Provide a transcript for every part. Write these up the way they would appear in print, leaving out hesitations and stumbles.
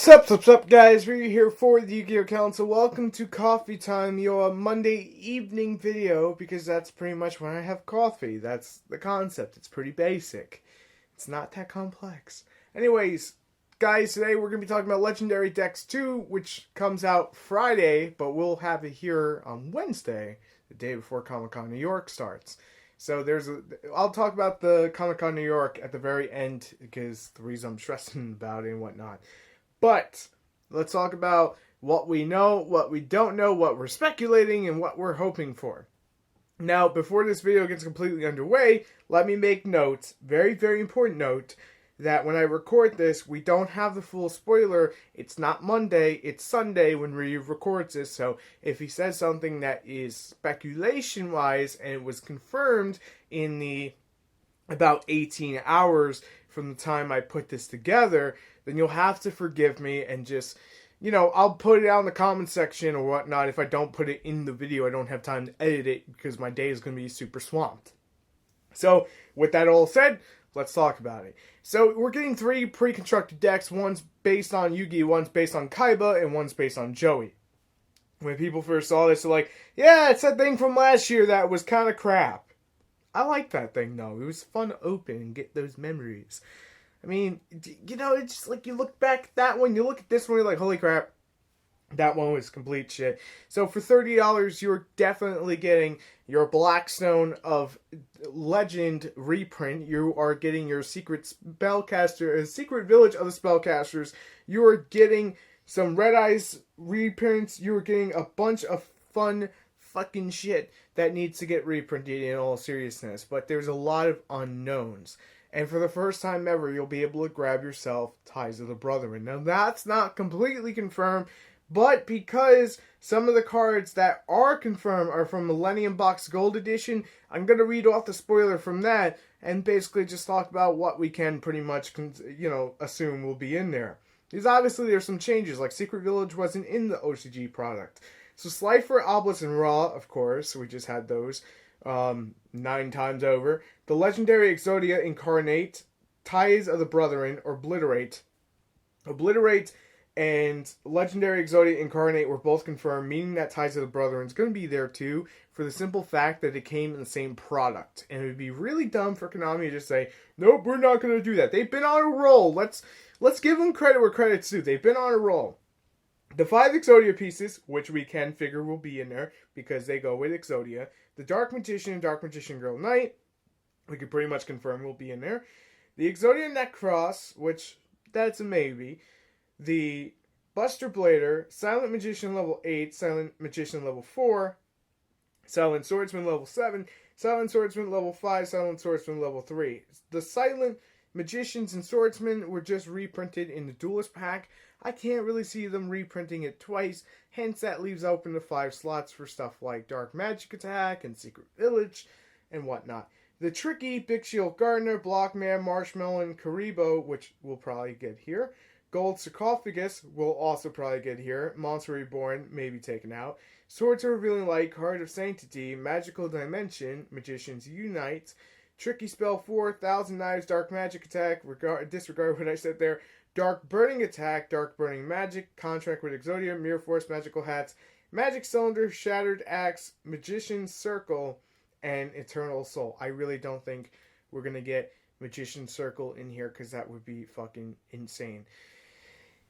Sup, guys? Ryu here for the Yugioh Council. Welcome to Coffee Time, your Monday evening video, because that's pretty much when I have coffee. That's the concept. It's pretty basic. It's not that complex. Anyways, guys, today we're going to be talking about Legendary Decks 2, which comes out Friday, but we'll have it here on Wednesday, the day before Comic-Con New York starts. So I'll talk about the Comic-Con New York at the very end, because the reason I'm stressing about it and whatnot. But let's talk about what we know, what we don't know, what we're speculating, and what we're hoping for. Now, before this video gets completely underway, let me make note, very, very important note, that when I record this, we don't have the full spoiler. It's not Monday, it's Sunday when Ryu records this, so if he says something that is speculation-wise and it was confirmed in the about 18 hours from the time I put this together, then you'll have to forgive me and just, I'll put it out in the comment section or whatnot. If I don't put it in the video, I don't have time to edit it because my day is going to be super swamped. So, with that all said, let's talk about it. So, we're getting 3 pre-constructed decks. One's based on Yugi, one's based on Kaiba, and one's based on Joey. When people first saw this, they're like, yeah, it's that thing from last year that was kind of crap. I like that thing, though. It was fun to open and get those memories. I mean, it's just like you look back at that one, you look at this one, you're like, holy crap, that one was complete shit. So for $30, you're definitely getting your Blackstone of Legend reprint. You are getting your Secret Spellcaster, Secret Village of the Spellcasters. You are getting some Red Eyes reprints. You are getting a bunch of fun fucking shit that needs to get reprinted in all seriousness. But there's a lot of unknowns. And for the first time ever, you'll be able to grab yourself Ties of the Brethren. Now, that's not completely confirmed, but because some of the cards that are confirmed are from Millennium Box Gold Edition, I'm going to read off the spoiler from that and basically just talk about what we can pretty much, assume will be in there. Because obviously there's some changes, like Secret Village wasn't in the OCG product. So Slifer, Obelisk, and Ra, of course, we just had those 9 times over. The Legendary Exodia Incarnate, Ties of the Brethren, or Obliterate, and Legendary Exodia Incarnate were both confirmed, meaning that Ties of the Brethren is going to be there too, for the simple fact that it came in the same product. And it would be really dumb for Konami to just say, nope, we're not going to do that. They've been on a roll. Let's give them credit where credit's due. They've been on a roll. The 5 Exodia pieces, which we can figure will be in there because they go with Exodia. The Dark Magician and Dark Magician Girl Knight, we can pretty much confirm will be in there. The Exodia Necross, which that's a maybe. The Buster Blader, Silent Magician level 8, Silent Magician level 4, Silent Swordsman level 7, Silent Swordsman level 5, Silent Swordsman level 3. The Silent Magicians and Swordsmen were just reprinted in the Duelist pack. I can't really see them reprinting it twice, hence that leaves open the 5 slots for stuff like Dark Magic Attack and Secret Village and whatnot. The Tricky, Big Shield Gardener, Blockman, Marshmallow, Karibo, which we'll probably get here. Gold Sarcophagus will also probably get here. Monster Reborn may be taken out. Swords of Revealing Light, Card of Sanctity, Magical Dimension, Magicians Unite, Tricky Spell 4, Thousand Knives, Dark Magic Attack, disregard what I said there, Dark Burning Attack, Dark Burning Magic, Contract with Exodia, Mirror Force, Magical Hats, Magic Cylinder, Shattered Axe, Magician's Circle, and Eternal Soul. I really don't think we're going to get Magician's Circle in here because that would be fucking insane.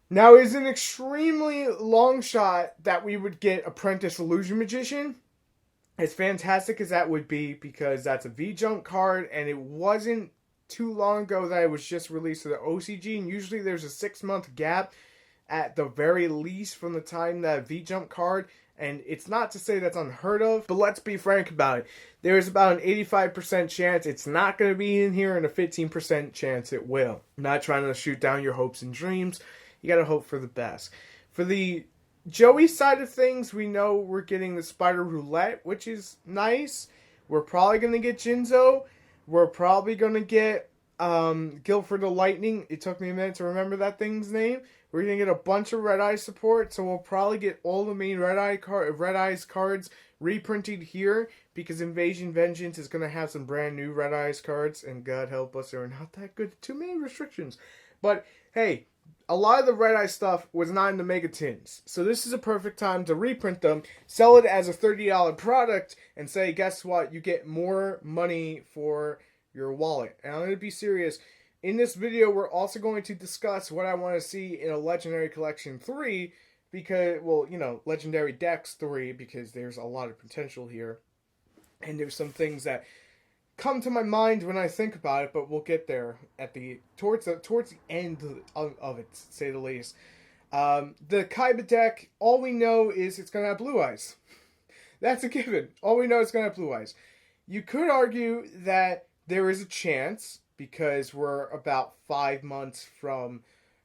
Now, it's an extremely long shot that we would get Apprentice Illusion Magician. As fantastic as that would be, because that's a V-Jump card, and it wasn't too long ago that it was just released to the OCG, and usually there's a 6-month gap at the very least from the time that V-Jump card, and it's not to say that's unheard of, but let's be frank about it. There's about an 85% chance it's not going to be in here, and a 15% chance it will. I'm not trying to shoot down your hopes and dreams. You gotta hope for the best. For the Joey side of things, we know we're getting the Spider Roulette, which is nice. We're probably going to get Jinzo. We're probably going to get Guilford the Lightning. It took me a minute to remember that thing's name. We're going to get a bunch of Red Eye support, so we'll probably get all the main Red Eyes cards reprinted here, because Invasion Vengeance is going to have some brand new Red Eyes cards, and God help us, they're not that good. Too many restrictions. But, hey, a lot of the Red Eye stuff was not in the mega tins. So this is a perfect time to reprint them, sell it as a $30 product, and say, guess what? You get more money for your wallet. And I'm going to be serious. In this video, we're also going to discuss what I want to see in a Legendary Collection 3, because, well, you know, Legendary Decks 3, because there's a lot of potential here. And there's some things that come to my mind when I think about it, but we'll get there at towards the end of it, to say the least. The Kaiba deck, all we know is it's gonna have blue eyes. That's a given. All we know is it's gonna have blue eyes. You could argue that there is a chance, because we're about 5 months from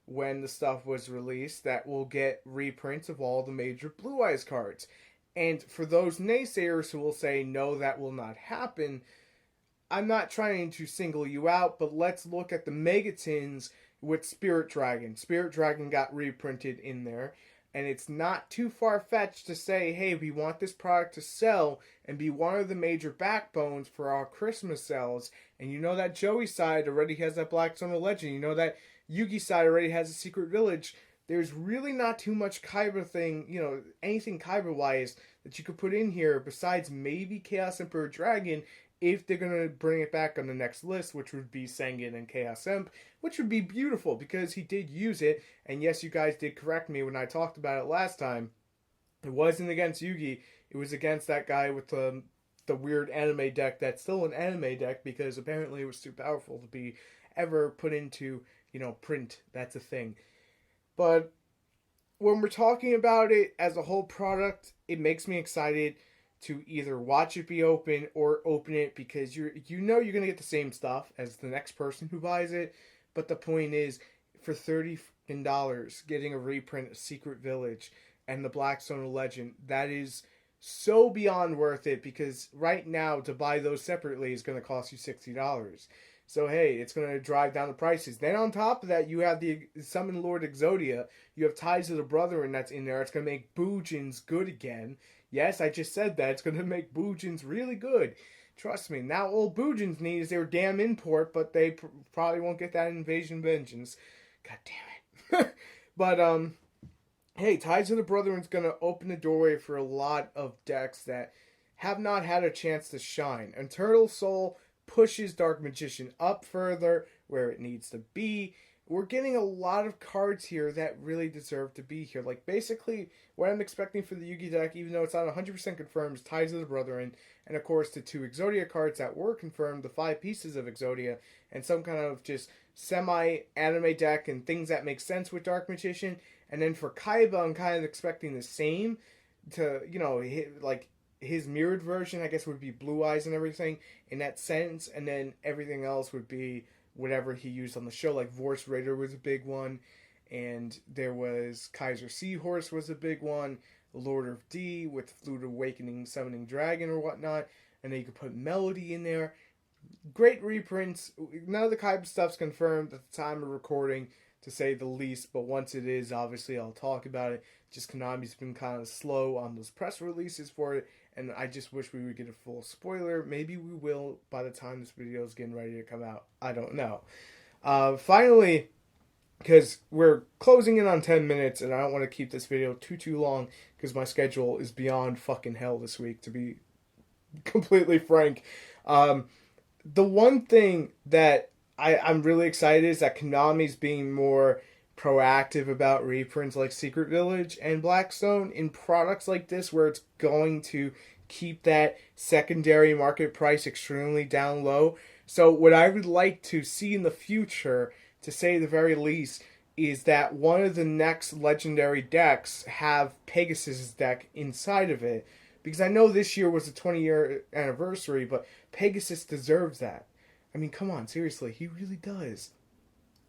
when the stuff was released, that we'll get reprints of all the major blue eyes cards. And for those naysayers who will say no, that will not happen, I'm not trying to single you out, but let's look at the Megatins with Spirit Dragon. Spirit Dragon got reprinted in there, and it's not too far-fetched to say, hey, we want this product to sell and be one of the major backbones for our Christmas sales. And you know that Joey side already has that Blackstone Legend. You know that Yugi side already has a Secret Village. There's really not too much Kaiba thing, you know, anything Kaiba-wise that you could put in here besides maybe Chaos Emperor Dragon, if they're going to bring it back on the next list, which would be Sengen and Chaos Emp, which would be beautiful because he did use it. And yes, you guys did correct me when I talked about it last time. It wasn't against Yugi. It was against that guy with the weird anime deck that's still an anime deck, because apparently it was too powerful to be ever put into, you know, print. That's a thing. But when we're talking about it as a whole product, it makes me excited to either watch it be open or open it, because you know you're going to get the same stuff as the next person who buys it. But the point is, for $30 getting a reprint of Secret Village and the Blackstone Legend, that is so beyond worth it, because right now to buy those separately is going to cost you $60. So hey, it's going to drive down the prices. Then on top of that, you have the Summon Lord Exodia. You have Ties of the Brethren that's in there. It's going to make Boojins good again. Yes, I just said that. It's going to make Boojins really good. Trust me. Now all Boojins need is their damn import, but they probably won't get that Invasion Vengeance. God damn it. But, hey, Ties of the Brethren is going to open the doorway for a lot of decks that have not had a chance to shine. And Turtle Soul pushes Dark Magician up further where it needs to be. We're getting a lot of cards here that really deserve to be here. Like, basically, what I'm expecting for the Yugi deck, even though it's not 100% confirmed, is Ties of the Brethren, and of course the 2 Exodia cards that were confirmed, the 5 pieces of Exodia, and some kind of just semi-anime deck and things that make sense with Dark Magician. And then for Kaiba, I'm kind of expecting the same to, you know, like, his mirrored version, I guess, would be Blue Eyes and everything in that sense, and then everything else would be whatever he used on the show. Like Vorse Raider was a big one, and there was Kaiser Seahorse was a big one, Lord of D with Flute Awakening Summoning Dragon or whatnot, and then you could put Melody in there. Great reprints. None of the Kaiba stuff's confirmed at the time of recording, to say the least, but once it is, obviously I'll talk about it. Just Konami's been kind of slow on those press releases for it, and I just wish we would get a full spoiler. Maybe we will by the time this video is getting ready to come out. I don't know. Finally, because we're closing in on 10 minutes, and I don't want to keep this video too long, because my schedule is beyond fucking hell this week, to be completely frank. The one thing that I'm really excited is that Konami's being more proactive about reprints like Secret Village and Blackstone in products like this, where it's going to keep that secondary market price extremely down low. So what I would like to see in the future, to say the very least, is that one of the next legendary decks have Pegasus' deck inside of it. Because I know this year was the 20-year anniversary, but Pegasus deserves that. I mean, come on, seriously, he really does.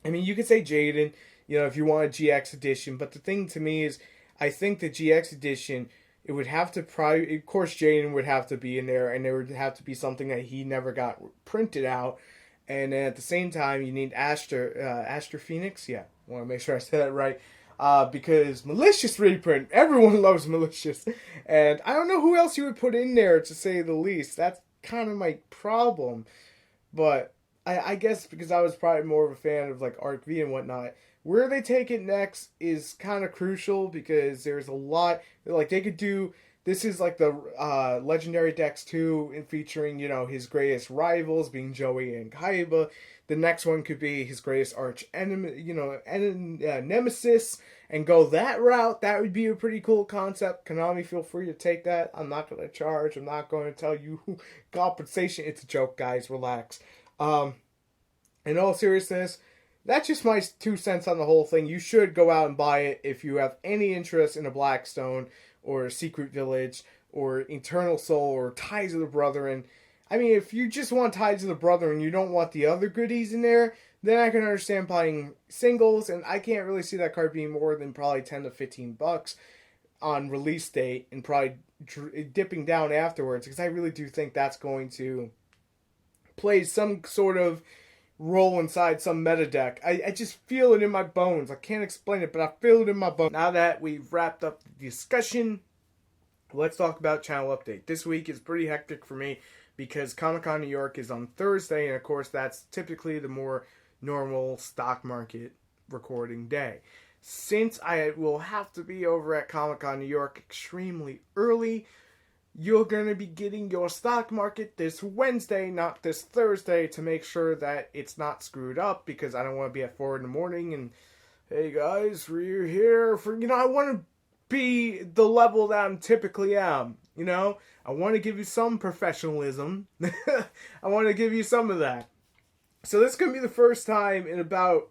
I mean, you could say Jaden, you know, if you want a GX edition, but the thing to me is, I think the GX edition, it would have to probably, of course, Jaden would have to be in there, and there would have to be something that he never got printed out, and then at the same time, you need Aster Phoenix, yeah, I want to make sure I said that right, because Malicious reprint, everyone loves Malicious, and I don't know who else you would put in there, to say the least. That's kind of my problem, but I guess because I was probably more of a fan of like Arc V and whatnot, Where they take it next is kind of crucial because there's a lot, like they could do. This is like the legendary decks too, in featuring his greatest rivals being Joey and Kaiba. The next one could be his greatest arch enemy, nemesis, and go that route. That would be a pretty cool concept. Konami, feel free to take that. I'm not going to charge. I'm not going to tell you compensation. It's a joke, guys. Relax. In all seriousness, that's just my 2 cents on the whole thing. You should go out and buy it if you have any interest in a Blackstone or a Secret Village or Eternal Soul or Ties of the Brethren. I mean, if you just want Ties of the Brethren and you don't want the other goodies in there, then I can understand buying singles, and I can't really see that card being more than probably $10 to $15 on release date and probably dipping down afterwards, because I really do think that's going to play some sort of role inside some meta deck. I just feel it in my bones. I can't explain it, but I feel it in my bones. Now that we've wrapped up the discussion, let's talk about channel update. This week is pretty hectic for me because Comic-Con New York is on Thursday, and of course that's typically the more normal stock market recording day. Since I will have to be over at Comic-Con New York extremely early, you're going to be getting your stock market this Wednesday, not this Thursday, to make sure that it's not screwed up, because I don't want to be at 4 in the morning and, hey guys, we're here for, I want to be the level that I'm typically am, I want to give you some professionalism. I want to give you some of that. So this is going to be the first time in about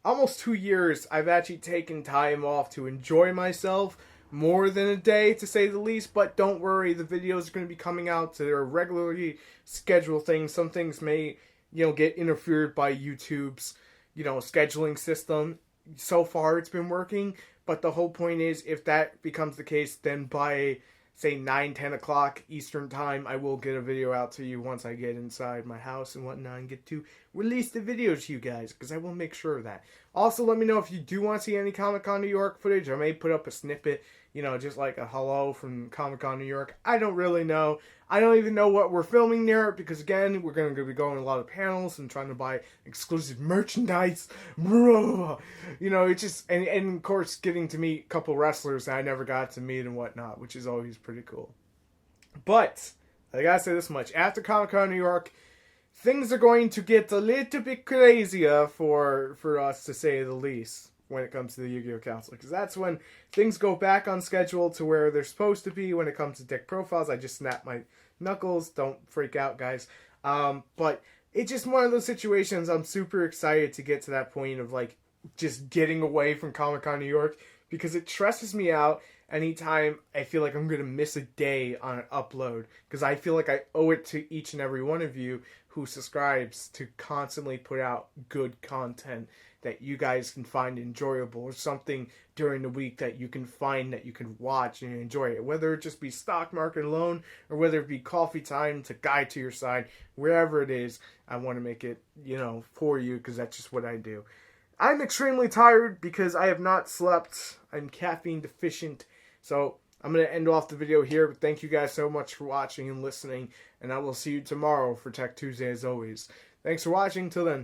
almost 2 years I've actually taken time off to enjoy myself. More than a day, to say the least, but don't worry, the videos are going to be coming out to their regularly scheduled things. Some things may, get interfered by YouTube's, scheduling system. So far, it's been working, but the whole point is, if that becomes the case, then by, say, 9, 10 o'clock Eastern Time, I will get a video out to you once I get inside my house and whatnot and get to release the videos to you guys, because I will make sure of that. Also, let me know if you do want to see any Comic-Con New York footage. I may put up a snippet, just like a hello from Comic-Con New York. I don't really know. I don't even know what we're filming there, because again, we're going to be going to a lot of panels and trying to buy exclusive merchandise. It's just, and of course, getting to meet a couple wrestlers that I never got to meet and whatnot, which is always pretty cool. But, I gotta say this much. After Comic-Con New York, things are going to get a little bit crazier for us, to say the least, when it comes to the Yu-Gi-Oh! Council. Because that's when things go back on schedule to where they're supposed to be when it comes to deck profiles. I just snapped my knuckles. Don't freak out, guys. But it's just one of those situations I'm super excited to get to that point of, just getting away from Comic-Con New York. Because it stresses me out anytime I feel like I'm going to miss a day on an upload. Because I feel like I owe it to each and every one of you who subscribes to constantly put out good content that you guys can find enjoyable, or something during the week that you can find that you can watch and enjoy it. Whether it just be stock market alone, or whether it be coffee time to guide to your side, wherever it is, I want to make it, for you, because that's just what I do. I'm extremely tired because I have not slept. I'm caffeine deficient. So I'm going to end off the video here. But thank you guys so much for watching and listening. And I will see you tomorrow for Tech Tuesday as always. Thanks for watching. Till then.